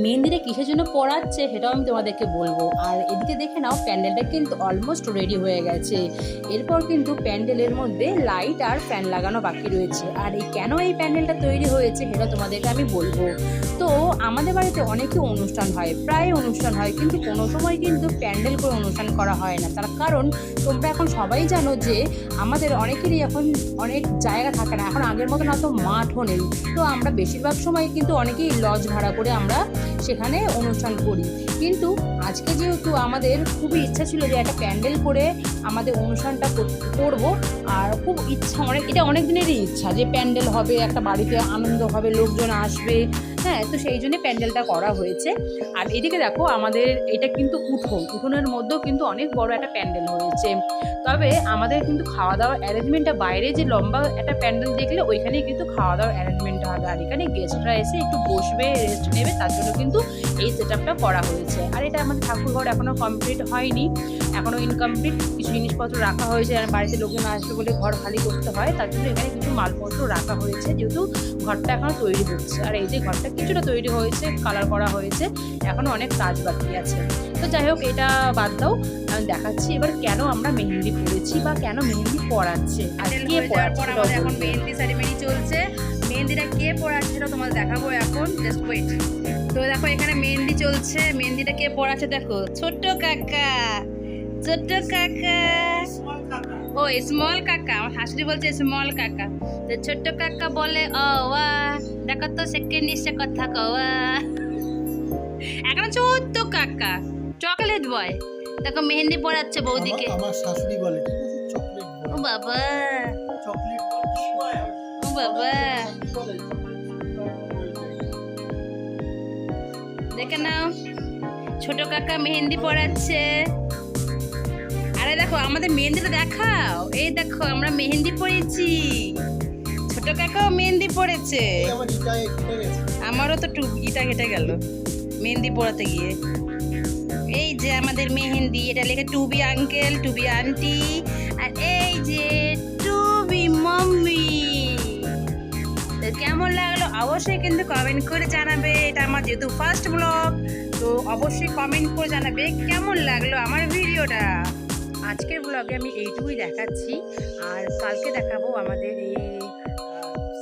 মেহেন্দিটা কিসের জন্য পড়াচ্ছে সেটাও আমি তোমাদেরকে বলবো। আর এদিকে দেখে নাও প্যান্ডেলটা কিন্তু অলমোস্ট রেডি হয়ে গেছে। এরপর কিন্তু প্যান্ডেলের মধ্যে লাইট আর ফ্যান লাগানো বাকি রয়েছে। আর কেন এই প্যান্ডেলটা তৈরি হয়েছে সেটা তোমাদেরকে আমি বলবো। তো আমাদের বাড়িতে অনেকই অনুষ্ঠান হয়, প্রায় অনুষ্ঠান হয়, কিন্তু কোনো সময় কিন্তু প্যান্ডেল করে অনুষ্ঠান করা হয় না। তার কারণ তোমরা এখন সবাই জানো যে আমাদের অনেকেরই এখন অনেক জায়গা থাকে না, এখন আগের মতন অত মাঠও নেই। তো আমরা বেশিরভাগ সময় কিন্তু অনেকেই লজ ভাড়া করে আমরা সেখানে অনুষ্ঠান করি। কিন্তু আজকে যেহেতু আমাদের খুবই ইচ্ছা ছিল যে একটা প্যান্ডেল করে আমাদের অনুষ্ঠানটা করবো, আর খুব ইচ্ছা, এটা অনেক দিনেরই ইচ্ছা যে প্যান্ডেল হবে, একটা বাড়িতে আনন্দ হবে, লোকজন আসবে, হ্যাঁ, তো সেই জন্যই প্যান্ডেলটা করা হয়েছে। আর এদিকে দেখো আমাদের এটা কিন্তু উঠোনের মধ্যেও কিন্তু অনেক বড় একটা প্যান্ডেল হয়েছে। তবে আমাদের কিন্তু খাওয়া দাওয়ার অ্যারেঞ্জমেন্টটা বাইরে যে লম্বা একটা প্যান্ডেল দেখলে ওইখানেই কিন্তু খাওয়া দাওয়ার অ্যারেঞ্জমেন্টটা হবে। আর এখানে গেস্টরা এসে একটু বসবে, রেস্ট নেবে, তার জন্য কিন্তু এই সেট আপটা করা হয়েছে। আর এটা আমাদের ঠাকুরঘর এখনও কমপ্লিট হয়নি, এখনও ইনকমপ্লিট, কিছু জিনিসপত্র রাখা হয়েছে। আর বাড়িতে লোকজন আসবে বলে ঘর খালি করতে হয়, তার জন্য এখানে কিছু মালপত্র রাখা হয়েছে, যেহেতু ঘরটা এখনও তৈরি হচ্ছে। আর এই যে ঘরটা কিছুটা তৈরি হয়েছে, কালার করা হয়েছে, এখনও অনেক কাজ বাকি আছে। তো যাই হোক, এটা বাদ দাও, আমি দেখাচ্ছি এবার কেন আমরা মেহেন্দি পড়েছি বা কেন মেহেন্দি পড়াচ্ছে আর কে পড়াচ্ছে। এখন মেহেন্দি সেরিমনি চলছে, মেহেন্দিটা কে পড়াচ্ছে সেটা তোমাদের দেখাবো এখন, জাস্ট ওয়েট। তো দেখো এখানে মেহেন্দি চলছে, মেহেন্দিটা কে পড়াচ্ছে দেখো, ছোট্ট কাকা, ছোট্ট কাকা, ও স্মল কাকা, আমার শাশুড়ি বলছে স্মল কাকা। তো ছোট্ট কাকা বলে ও ওয়া, দেখো তো সেকেন্ড নিশ্চয় কথা কওয়া। এখন ছোট্ট কাকা চকলেট বয়, দেখো মেহেন্দি পড়াচ্ছে বৌদিকে। আমার শাশুড়ি বলে ঠিক আছে চকলেট বয়। ও বাবা, চকলেট ও বাবা, দেখে নাও ছোট কাকা মেহেন্দি পড়াচ্ছে। আরে দেখো আমাদের মেহেন্দিটা দেখাও, এই দেখো আমরা মেহেন্দি পড়েছি, ছোট কাকাও মেহেন্দি পড়েছে। আমার ইটা কেটে গেছে। আমারও তো ইটা কেটে গেল মেহেন্দি পড়াতে গিয়ে। এই যে আমাদের মেহেন্দি, এটা লেখা to be uncle, to be aunty, আর এই যে টু বি মাম্মি। কেমন লাগলো অবশ্যই কিন্তু কমেন্ট করে জানাবে। এটা আমার যেহেতু ফার্স্ট ব্লগ, তো অবশ্যই কমেন্ট করে জানাবে কেমন লাগলো আমার ভিডিওটা। আজকের ব্লগে আমি এইটুকুই দেখাচ্ছি, আর কালকে দেখাবো আমাদের এই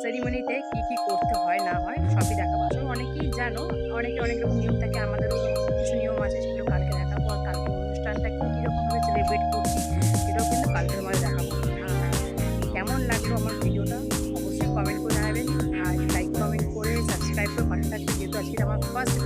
সেরিমনিতে কি কি করতে হয় না হয় সবই দেখাবো। আসলে অনেকেই জানো, অনেক রকম নিয়ম থাকে, আমাদেরও কিছু নিয়ম আছে, সেগুলো কালকে দেখাবো। আর কালকে অনুষ্ঠানটা কীরকমভাবে সেলিব্রেট করছি সেটাও কিন্তু কালকে আমাদের দেখাবো। আর কেমন লাগলো আমার ভিডিওটা অবশ্যই কমেন্ট করে জানাবেন, আর লাইক কমেন্ট করে সাবস্ক্রাইব করে পাশে থাকবে, যেহেতু আজকে আমার ফার্স্ট